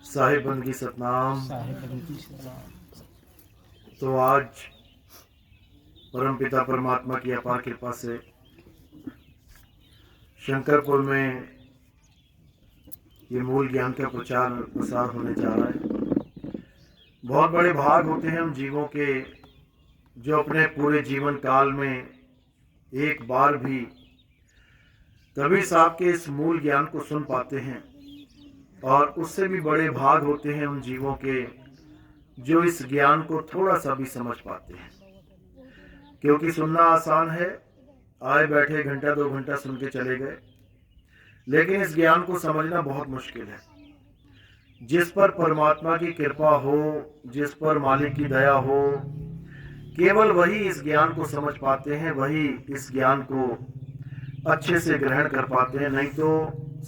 साहिब बंदगी सतनाम। तो आज परमपिता परमात्मा की अपार कृपा से शंकरपुर में ये मूल ज्ञान का प्रचार प्रसार होने जा रहा है। बहुत बड़े भाग होते हैं हम जीवों के जो अपने पूरे जीवन काल में एक बार भी कबीर साहब के इस मूल ज्ञान को सुन पाते हैं, और उससे भी बड़े भाग होते हैं उन जीवों के जो इस ज्ञान को थोड़ा सा भी समझ पाते हैं। क्योंकि सुनना आसान है, आए बैठे घंटा 2 घंटा सुन के चले गए, लेकिन इस ज्ञान को समझना बहुत मुश्किल है। जिस पर परमात्मा की कृपा हो, जिस पर मालिक की दया हो, केवल वही इस ज्ञान को समझ पाते हैं, वही इस ज्ञान को अच्छे से ग्रहण कर पाते हैं। नहीं तो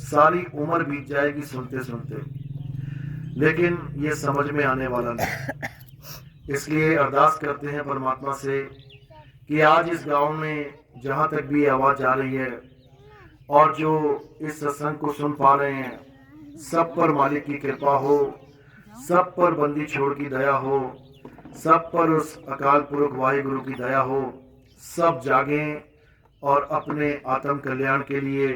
सारी उम्र बीत जाएगी सुनते सुनते, लेकिन ये समझ में आने वाला नहीं। इसलिए अरदास करते हैं परमात्मा से कि आज इस गांव में जहाँ तक भी आवाज़ जा रही है और जो इस सत्संग को सुन पा रहे हैं, सब पर मालिक की कृपा हो, सब पर बंदी छोड़ की दया हो, सब पर उस अकाल पुरख वाहिगुरु की दया हो। सब जागें और अपने आत्म कल्याण के लिए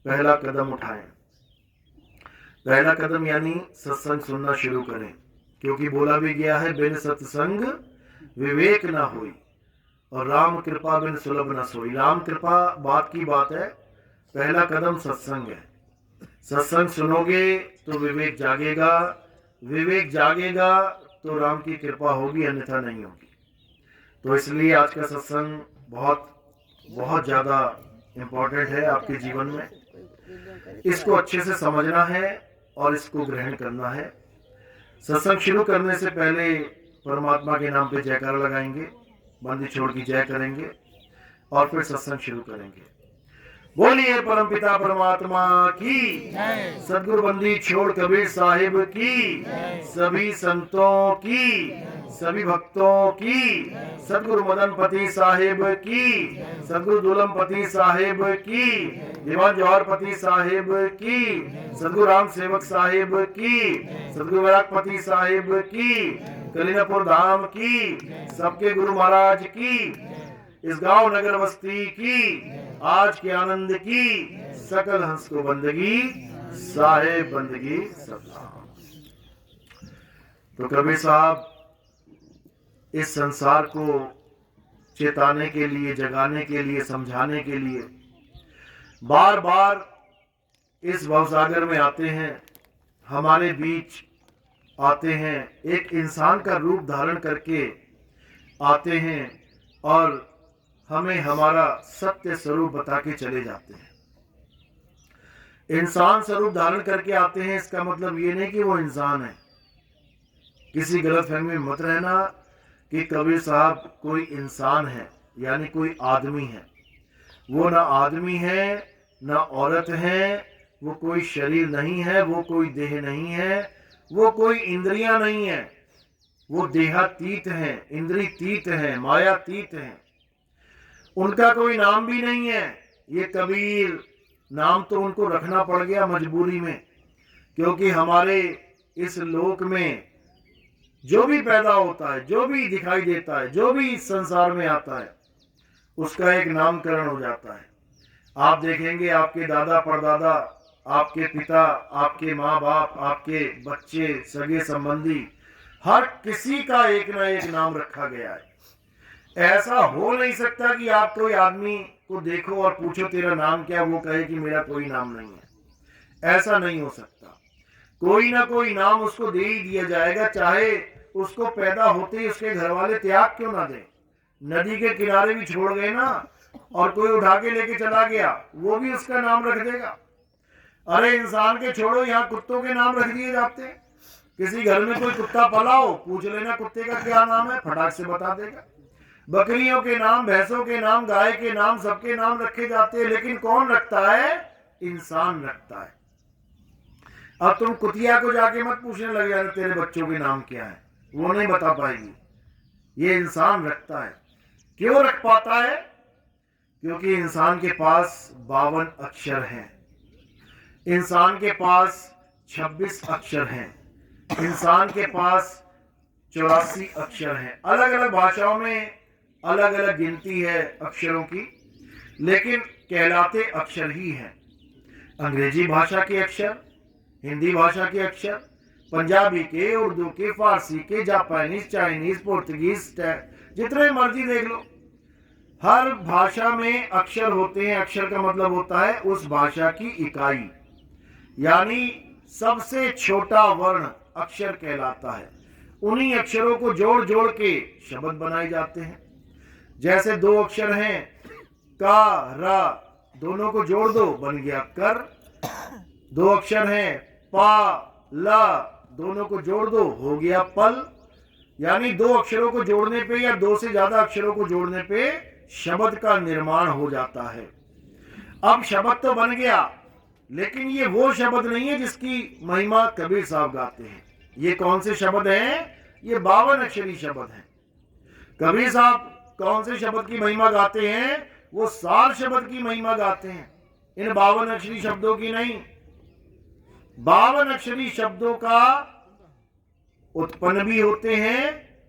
पहला कदम उठाएं। पहला कदम यानी सत्संग सुनना शुरू करें, क्योंकि बोला भी गया है, बिन सत्संग विवेक ना होई और राम कृपा बिन सुलभ न सोई। राम कृपा बात की बात है, पहला कदम सत्संग है। सत्संग सुनोगे तो विवेक जागेगा, विवेक जागेगा तो राम की कृपा होगी, अन्यथा नहीं होगी। तो इसलिए आज का सत्संग बहुत बहुत ज़्यादा इम्पोर्टेंट है आपके जीवन में। इसको अच्छे से समझना है और इसको ग्रहण करना है। सत्संग शुरू करने से पहले परमात्मा के नाम पे जयकारा लगाएंगे, बंदी छोड़ की जय करेंगे और फिर सत्संग शुरू करेंगे। बोलिए परमपिता परमात्मा की, सदगुरु बंदी छोड़ कबीर साहिब की, सभी संतों की, सभी भक्तों की, सदगुरु मदनपति साहिब की, सदगुरु दुलमपति साहिब की, दीवान जौहरपति साहिब की, सदगुरु राम सेवक साहिब की, सदगुरु वैरागपति साहिब की, कलीनापुर धाम की, सबके गुरु महाराज की, इस गांव नगर बस्ती की, आज के आनंद की, सकल हंस को बंदगी, साहेब बंदगी सतनाम। तो कबीर साहब इस संसार को चेताने के लिए, जगाने के लिए, समझाने के लिए बार बार इस भवसागर में आते हैं, हमारे बीच आते हैं, एक इंसान का रूप धारण करके आते हैं और हमें हमारा सत्य स्वरूप बता के चले जाते हैं। इंसान स्वरूप धारण करके आते हैं, इसका मतलब ये नहीं कि वो इंसान है। किसी गलतफहमी में मत रहना कि कबीर साहब कोई इंसान है, यानी कोई आदमी है। वो ना आदमी है, ना औरत है, वो कोई शरीर नहीं है, वो कोई देह नहीं है, वो कोई इंद्रियां नहीं है, वो देहातीत है, इंद्रियतीत है, मायातीत है। उनका कोई नाम भी नहीं है। ये कबीर नाम तो उनको रखना पड़ गया मजबूरी में, क्योंकि हमारे इस लोक में जो भी पैदा होता है, जो भी दिखाई देता है, जो भी इस संसार में आता है, उसका एक नामकरण हो जाता है। आप देखेंगे आपके दादा परदादा, आपके पिता, आपके माँ बाप, आपके बच्चे, सगे संबंधी, हर किसी का एक ना एक नाम रखा गया है। ऐसा हो नहीं सकता कि आप कोई आदमी को देखो और पूछो तेरा नाम क्या, वो कहे कि मेरा कोई नाम नहीं है। ऐसा नहीं हो सकता। कोई ना कोई नाम उसको दे ही दिया जाएगा, चाहे उसको पैदा होते ही उसके घर वाले त्याग क्यों ना दें। नदी के किनारे भी छोड़ गए ना, और कोई उठा के लेके चला गया, वो भी उसका नाम रख देगा। अरे इंसान के छोड़ो, यहाँ कुत्तों के नाम रख दिए जाते हैं। किसी घर में कोई कुत्ता पलाओ, पूछ लेना कुत्ते का क्या नाम है, फटाक से बता देगा। बकरियों के नाम, भैंसों के नाम, गाय के नाम, सबके नाम रखे जाते हैं, लेकिन कौन रखता है? इंसान रखता है। अब तुम कुतिया को जाके मत पूछने लग जाना तेरे बच्चों के नाम क्या है, वो नहीं बता पाएगी। ये इंसान रखता है। क्यों रख पाता है? क्योंकि इंसान के पास 52 अक्षर हैं। इंसान के पास 26 अक्षर हैं, इंसान के पास 84 अक्षर हैं। अलग अलग भाषाओं में अलग अलग गिनती है अक्षरों की, लेकिन कहलाते अक्षर ही हैं। अंग्रेजी भाषा के अक्षर, हिंदी भाषा के अक्षर, पंजाबी के, उर्दू के, फारसी के, जापानीज, चाइनीज, पुर्तगीज, जितने मर्जी देख लो, हर भाषा में अक्षर होते हैं। अक्षर का मतलब होता है उस भाषा की इकाई, यानी सबसे छोटा वर्ण अक्षर कहलाता है। उन्हीं अक्षरों को जोड़ जोड़ के शब्द बनाए जाते हैं। जैसे दो अक्षर हैं का, रा, दोनों को जोड़ दो बन गया कर। दो अक्षर हैं पा, ला, दोनों को जोड़ दो हो गया पल। यानी दो अक्षरों को जोड़ने पे या दो से ज्यादा अक्षरों को जोड़ने पे शब्द का निर्माण हो जाता है। अब शब्द तो बन गया, लेकिन ये वो शब्द नहीं है जिसकी महिमा कबीर साहब गाते हैं। ये कौन से शब्द हैं? ये 52 अक्षरी शब्द हैं। कबीर साहब कौन से शब्द की महिमा गाते हैं? वो सार शब्द की महिमा गाते हैं, इन 52 अक्षरी शब्दों की नहीं। 52 अक्षरी शब्दों का उत्पन्न भी होते हैं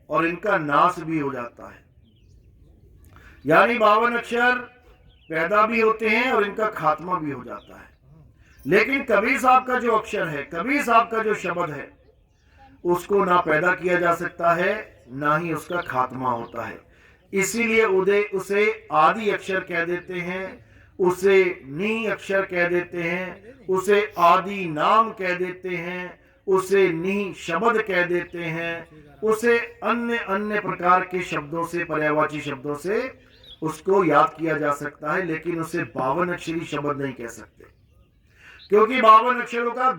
और इनका नाश भी हो जाता है। यानी 52 अक्षर पैदा भी होते हैं और इनका खात्मा भी हो जाता है। लेकिन कबीर साहब का जो अक्षर है, कबीर साहब का जो शब्द है, उसको ना पैदा किया जा सकता है, ना ही उसका खात्मा होता है। इसीलिए उसे आदि अक्षर कह देते हैं, उसे नी अक्षर कह देते हैं, उसे आदि नाम कह देते हैं, उसे नी शब्द कह देते हैं, उसे अन्य अन्य प्रकार के शब्दों से, पर्यायवाची शब्दों से उसको याद किया जा सकता है। लेकिन उसे 52 अक्षरी शब्द नहीं कह सकते, क्योंकि 52 अक्षरों का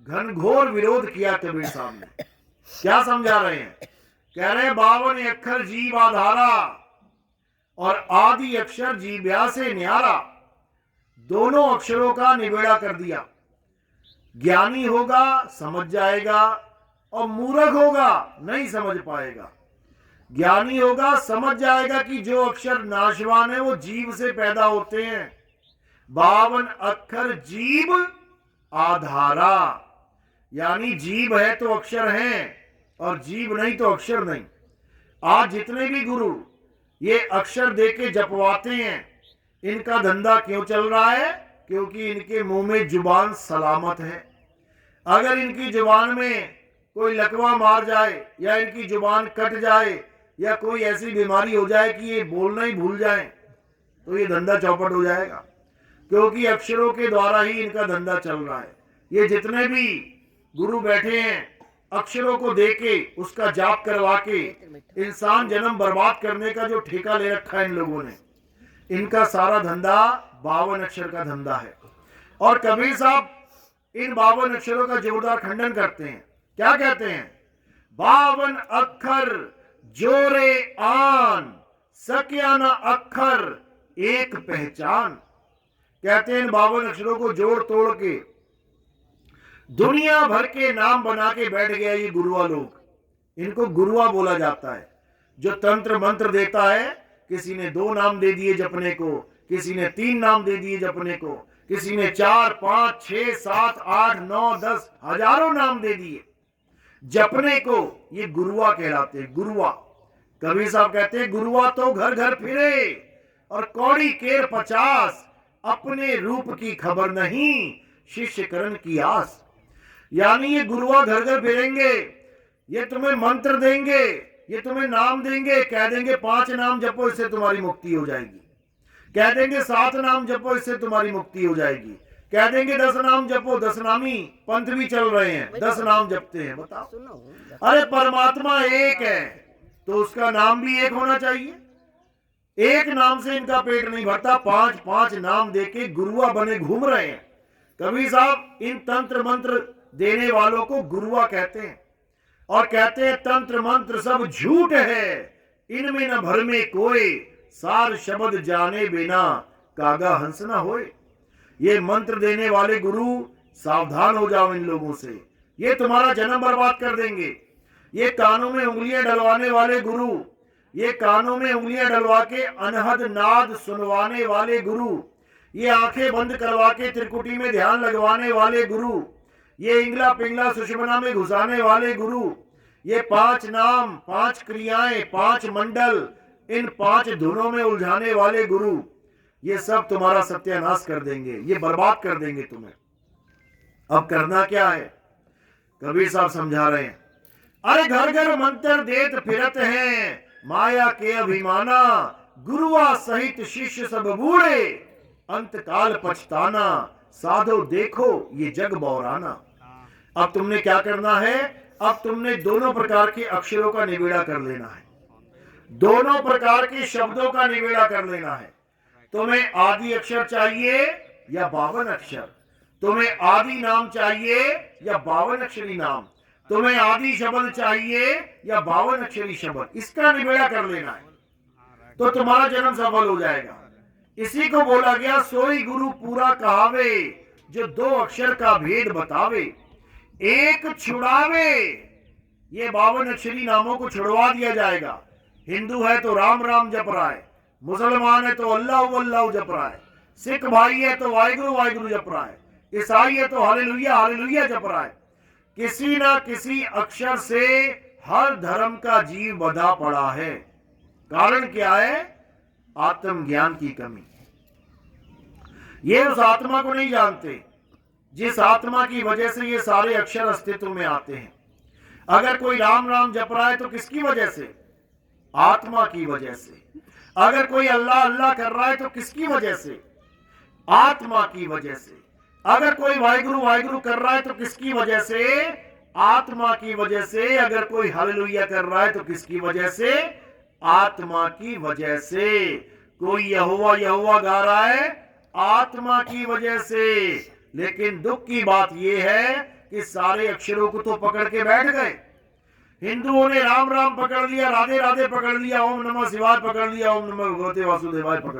घनघोर विरोध किया कबीर साहब ने। क्या समझा रहे हैं? कह रहे हैं 52 अक्षर जीव आधारा और आदि अक्षर जीव्या से न्यारा। दोनों अक्षरों का निबेड़ा कर दिया। ज्ञानी होगा समझ जाएगा और मूर्ख होगा नहीं समझ पाएगा। ज्ञानी होगा समझ जाएगा कि जो अक्षर नाशवान है वो जीव से पैदा होते हैं। 52 अक्षर जीव आधारा, यानी जीव है तो अक्षर हैं और जीव नहीं तो अक्षर नहीं। आज जितने भी गुरु ये अक्षर देके जपवाते हैं, इनका धंधा क्यों चल रहा है? क्योंकि इनके मुंह में जुबान सलामत है। अगर इनकी जुबान में कोई लकवा मार जाए या इनकी जुबान कट जाए या कोई ऐसी बीमारी हो जाए कि ये बोलना ही भूल जाए, तो ये धंधा चौपट हो जाएगा, क्योंकि अक्षरों के द्वारा ही इनका धंधा चल रहा है। ये जितने भी गुरु बैठे हैं, अक्षरों को देके उसका जाप करवा के इंसान जन्म बर्बाद करने का जो ठेका ले रखा है इन लोगों ने, इनका सारा धंधा 52 अक्षर का धंधा है। और कबीर साहब इन 52 अक्षरों का जोरदार खंडन करते हैं। क्या कहते हैं? 52 अक्षर जोरे आन, सक्या न अक्षर एक पहचान। कहते हैं इन 52 अक्षरों को जोड़ तोड़ के दुनिया भर के नाम बना के बैठ गया ये गुरुआ लोग। इनको गुरुआ बोला जाता है, जो तंत्र मंत्र देता है। किसी ने 2 नाम दे दिए जपने को, किसी ने 3 नाम दे दिए जपने को, किसी ने 4, 5, 6, 7, 8, 9, 10 हजारों नाम दे दिए जपने को। ये गुरुआ कहलाते हैं, गुरुआ। कबीर साहब कहते हैं गुरुआ तो घर घर फिरे और कौड़ी केर 50, अपने रूप की खबर नहीं शिष्य करण की आस। यानी ये गुरुआ घर घर फिरेंगे, ये तुम्हें मंत्र देंगे, ये तुम्हें नाम देंगे, कह देंगे 5 नाम जपो इससे तुम्हारी मुक्ति हो जाएगी, कह देंगे 7 नाम जपो इससे तुम्हारी मुक्ति हो जाएगी, कह देंगे 10 नाम जपो। 10 नामी पंथ भी चल रहे हैं, 10 नाम जपते हैं। बताओ, अरे परमात्मा एक है तो उसका नाम भी एक होना चाहिए। एक नाम से इनका पेट नहीं भरता, 5-5 नाम देके गुरुआ बने घूम रहे हैं। कबीर साहब इन तंत्र मंत्र देने वालों को गुरुआ कहते हैं और कहते हैं तंत्र मंत्र सब झूठ है, इनमें न भर में कोई, सार शब्द जाने बिना कागा हंस न होए। ये मंत्र देने वाले गुरु सावधान हो जाओ इन लोगों से, ये तुम्हारा जन्म बर्बाद कर देंगे। ये कानों में उंगलियां डलवाने वाले गुरु, ये कानों में उंगलियां डलवा के अनहद नाद सुनवाने वाले गुरु, ये आंखें बंद करवा के त्रिकुटी में ध्यान लगवाने वाले गुरु, ये इंगला पिंगला सुषमना में घुसाने वाले गुरु, ये 5 नाम, 5 क्रियाएं, 5 मंडल, इन 5 धुनों में उलझाने वाले गुरु, ये सब तुम्हारा सत्यानाश कर देंगे, ये बर्बाद कर देंगे तुम्हें। अब करना क्या है? कबीर साहब समझा रहे हैं, अरे घर घर मंत्र देत फिरत हैं, माया के अभिमाना, गुरुआ सहित शिष्य सब बूढ़े, अंत काल पछताना, साधो देखो ये जग बौराना। अब तुमने क्या करना है? अब तुमने दोनों प्रकार के अक्षरों का निबेड़ा कर लेना है, दोनों प्रकार के शब्दों का निबेड़ा कर लेना है। तुम्हें आदि अक्षर चाहिए या 52 अक्षर? तुम्हें आदि नाम चाहिए या 52 अक्षरी नाम? तुम्हें आदि शब्द चाहिए या 52 अक्षरी शब्द? इसका निबेड़ा कर लेना है तो तुम्हारा जन्म सफल हो जाएगा। इसी को बोला गया, सोई गुरु पूरा कहावे, जो 2 अक्षर का भेद बतावे, एक छुड़ावे। ये 52 अक्षरी नामों को छुड़वा दिया जाएगा। हिंदू है तो राम राम जप रहा है, मुसलमान है तो अल्लाह अल्लाह जप रहा है, सिख भाई है तो वाहिगुरु वाहिगुरु जप रहा है, ईसाई है तो हालेलुया हालेलुया जप रहा है। किसी ना किसी अक्षर से हर धर्म का जीव बंधा पड़ा है। कारण क्या है? आत्मज्ञान की कमी। ये उस आत्मा को नहीं जानते जिस आत्मा की वजह से ये सारे अक्षर अस्तित्व में आते हैं। अगर कोई राम राम जप रहा है तो किसकी वजह से? आत्मा की वजह से। अगर कोई अल्लाह अल्लाह कर रहा है तो किसकी वजह से? आत्मा की वजह से। अगर कोई वाहिगुरु वाहिगुरु कर रहा है तो किसकी वजह से? आत्मा की वजह से। अगर कोई हालेलुया कर रहा है तो किसकी वजह से? आत्मा की वजह से। कोई यहोवा यहोवा गा रहा है, आत्मा की वजह से। लेकिन दुख की बात यह है कि सारे अक्षरों को तो पकड़ के बैठ गए। हिंदुओं ने राम राम पकड़ लिया, राधे राधे पकड़ लिया, ओम नमः शिवाय पकड़ लिया, ओम नमः भगवते वासुदेवाय पकड़